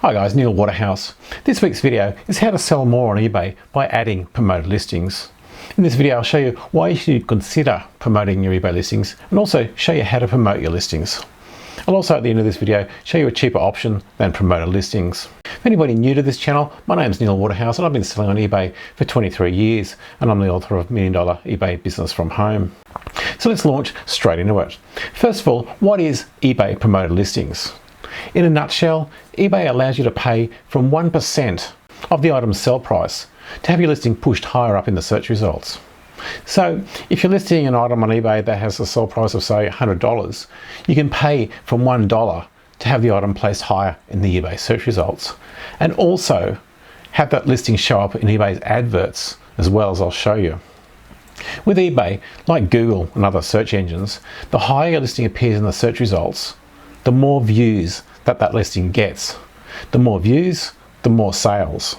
Hi guys, Neil Waterhouse. This week's video is how to sell more on eBay by adding promoted listings. In this video I'll show you why you should consider promoting your eBay listings and also show you how to promote your listings. I'll also at the end of this video show you a cheaper option than promoted listings. If anybody new to this channel, my name's Neil Waterhouse and I've been selling on eBay for 23 years and I'm the author of $1 Million eBay Business from Home. So let's launch straight into it. First of all, what is eBay promoted listings? In a nutshell, eBay allows you to pay from 1% of the item's sell price to have your listing pushed higher up in the search results. So if you're listing an item on eBay that has a sell price of say $100, you can pay from $1 to have the item placed higher in the eBay search results and also have that listing show up in eBay's adverts as well, as I'll show you. With eBay, like Google and other search engines, the higher your listing appears in the search results, the more views that listing gets. The more views, the more sales.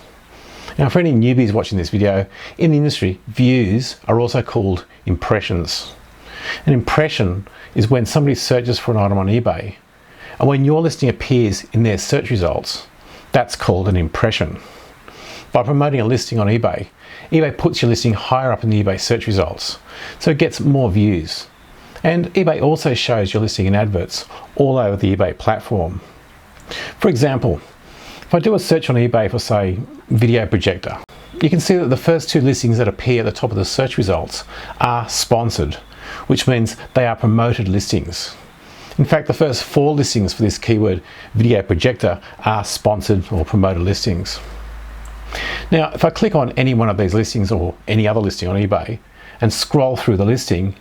Now for any newbies watching this video, in the industry, views are also called impressions. An impression is when somebody searches for an item on eBay, and when your listing appears in their search results, that's called an impression. By promoting a listing on eBay, eBay puts your listing higher up in the eBay search results, so it gets more views. And eBay also shows your listing in adverts all over the eBay platform. For example, if I do a search on eBay for say video projector, you can see that the first two listings that appear at the top of the search results are sponsored, which means they are promoted listings. In fact, the first 4 listings for this keyword video projector are sponsored or promoted listings. Now, if I click on any one of these listings or any other listing on eBay and scroll through the listing,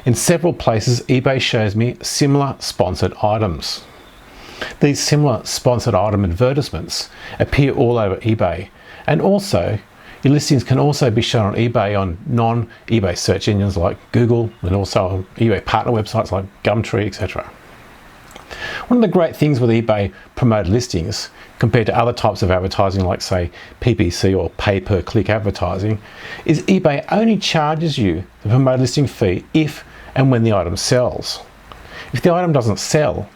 in several places eBay shows me similar sponsored items. These similar sponsored item advertisements appear all over eBay, and also your listings can also be shown on eBay on non-eBay search engines like Google and also on eBay partner websites like Gumtree, etc. One of the great things with eBay promoted listings compared to other types of advertising like say PPC or pay-per-click advertising is eBay only charges you the promoted listing fee if and when the item sells. If the item doesn't sell,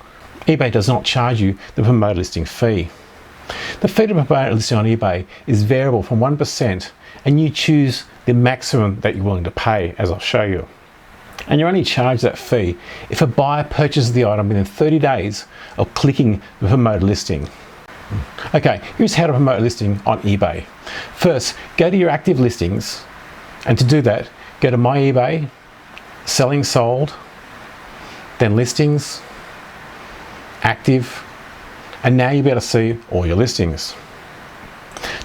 eBay does not charge you the promoted listing fee. The fee to promote a listing on eBay is variable from 1%, and you choose the maximum that you're willing to pay, as I'll show you. And you're only charged that fee if a buyer purchases the item within 30 days of clicking the promoted listing. Okay, here's how to promote a listing on eBay. First, go to your active listings, and to do that, go to My eBay, Selling Sold, then Listings, Active, and now you'll be able to see all your listings.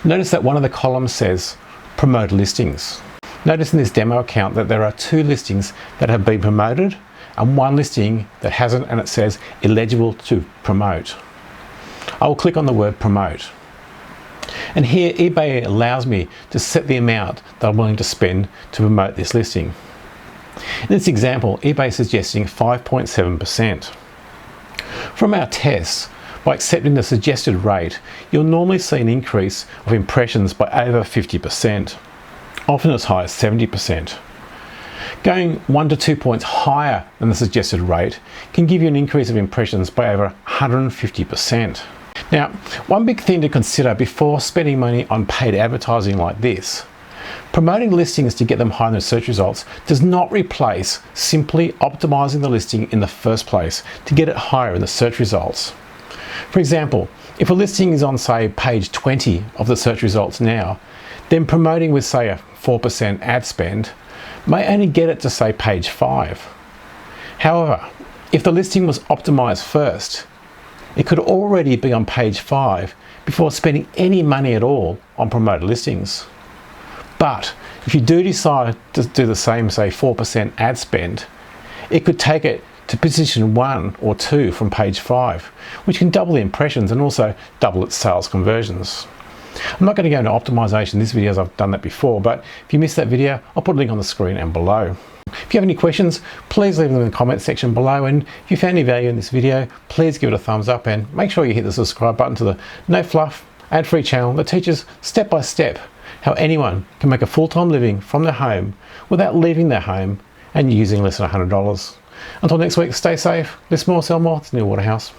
Notice that one of the columns says Promote Listings. Notice in this demo account that there are 2 listings that have been promoted and 1 listing that hasn't, and it says Illegible to Promote. I will click on the word Promote. And here eBay allows me to set the amount that I'm willing to spend to promote this listing. In this example, eBay is suggesting 5.7%. From our tests, by accepting the suggested rate, you'll normally see an increase of impressions by over 50%, often as high as 70%. Going 1 to 2 points higher than the suggested rate can give you an increase of impressions by over 150%. Now, one big thing to consider before spending money on paid advertising like this: promoting listings to get them higher in the search results does not replace simply optimizing the listing in the first place to get it higher in the search results. For example, if a listing is on say page 20 of the search results now, then promoting with say a 4% ad spend may only get it to say page 5. However, if the listing was optimized first, it could already be on page 5 before spending any money at all on promoted listings. But if you do decide to do the same, say 4% ad spend, it could take it to position 1 or 2 from page 5, which can double the impressions and also double its sales conversions. I'm not going to go into optimization in this video as I've done that before, but if you missed that video, I'll put a link on the screen and below. If you have any questions, please leave them in the comment section below, and if you found any value in this video, please give it a thumbs up and make sure you hit the subscribe button to the No Fluff ad-free channel that teaches step by step how anyone can make a full-time living from their home without leaving their home and using less than $100. Until next week, stay safe, list more, sell more. It's Neil Waterhouse.